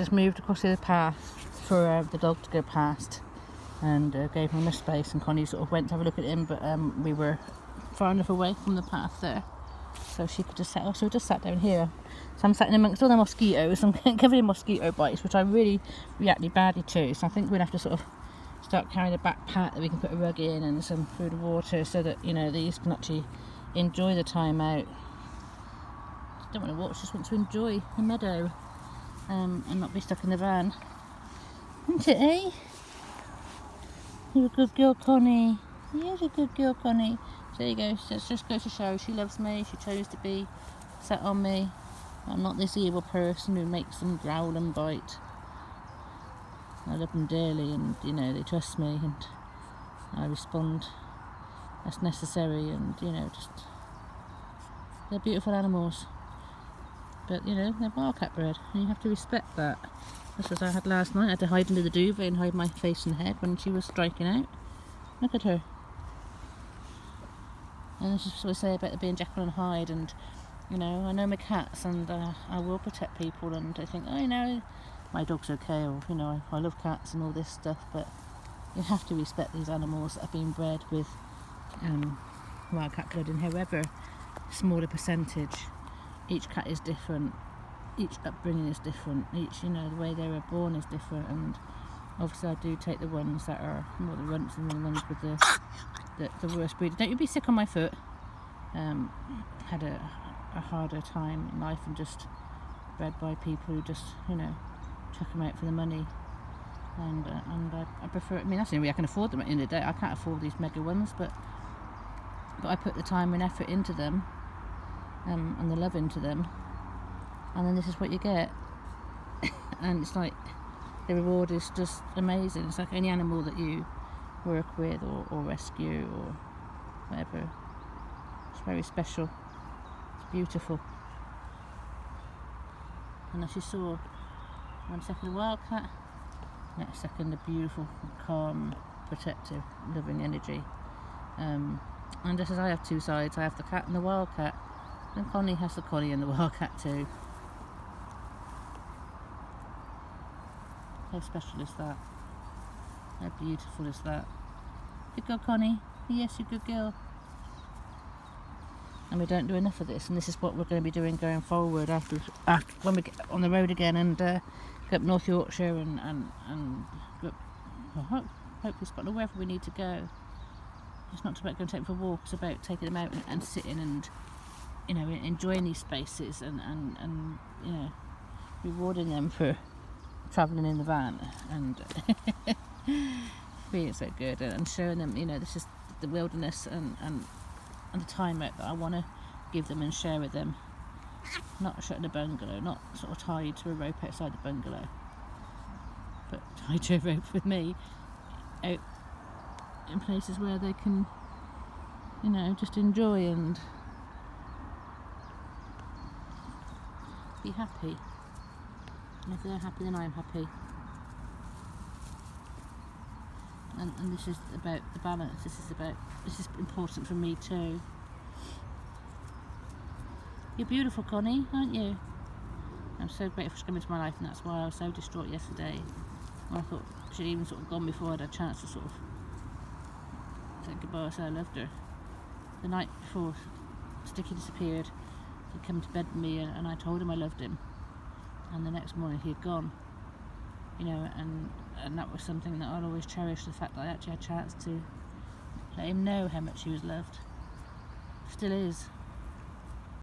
Just moved across the path for the dog to go past, and gave him a space, and Connie sort of went to have a look at him, but we were far enough away from the path there, so she could just so we just sat down here. So I'm sat in amongst all the mosquitoes. I'm covered in mosquito bites, which I really reacted badly to, so I think we'll have to sort of start carrying a backpack that we can put a rug in and some food and water, so that, you know, these can actually enjoy the time out. Don't want to watch, just want to enjoy the meadow, and not be stuck in the van. Isn't it, eh? You're a good girl, Connie. You're a good girl, Connie. So there you go. So it just goes to show she loves me. She chose to be sat on me. I'm not this evil person who makes them growl and bite. I love them dearly, and, you know, they trust me, and I respond as necessary, and, you know, just, they're beautiful animals. But, you know, they're wildcat bred, and you have to respect that. This was I had last night. I had to hide under the duvet and hide my face and head when she was striking out. Look at her. And this is what I say about being Jekyll and Hyde, and, you know, I know my cats, and I will protect people, and I think, oh, you know, my dog's okay, or, you know, I love cats and all this stuff, but you have to respect these animals that have been bred with wildcat blood, and however small a percentage, each cat is different, each upbringing is different, each, you know, the way they were born is different, and obviously I do take the ones that are more the runts and the ones with the worst breed. Don't you be sick on my foot. Had a harder time in life, and just bred by people who just, you know, chuck them out for the money, and I prefer it. I mean, that's the only way I can afford them at the end of the day. I can't afford these mega ones, but I put the time and effort into them, and the love into them, and then this is what you get. And it's like the reward is just amazing. It's like any animal that you work with or rescue or whatever. It's very special. It's beautiful. And as you saw, 1 second a wildcat, next second a beautiful, calm, protective, loving energy. And just as I have two sides, I have the cat and the wildcat, and Connie has the Connie and the wildcat too. How special is that? How beautiful is that? Good girl, Connie. Yes, you're a good girl. And we don't do enough of this, and this is what we're going to be doing going forward after when we get on the road again, and go up North Yorkshire and look, I hope it's got to wherever we need to go. It's not about going to take them for a walk, it's about taking them out and sitting and, you know, enjoying these spaces, and you know, rewarding them for travelling in the van and being so good, and showing them, you know, this is the wilderness and the time out that I want to give them and share with them. Not shut in a bungalow, not sort of tied to a rope outside the bungalow, but tied to a rope with me out in places where they can, you know, just enjoy and be happy. And if they're happy, then I'm happy. And this is about the balance. This is important for me too. You're beautiful, Connie, aren't you? I'm so grateful she's come into my life, and that's why I was so distraught yesterday. I thought she'd even sort of gone before I had a chance to sort of say goodbye. So I loved her. The night before Sticky disappeared, he'd come to bed with me, and I told him I loved him. And the next morning he had gone. You know, and that was something that I'll always cherish, the fact that I actually had a chance to let him know how much he was loved. Still is.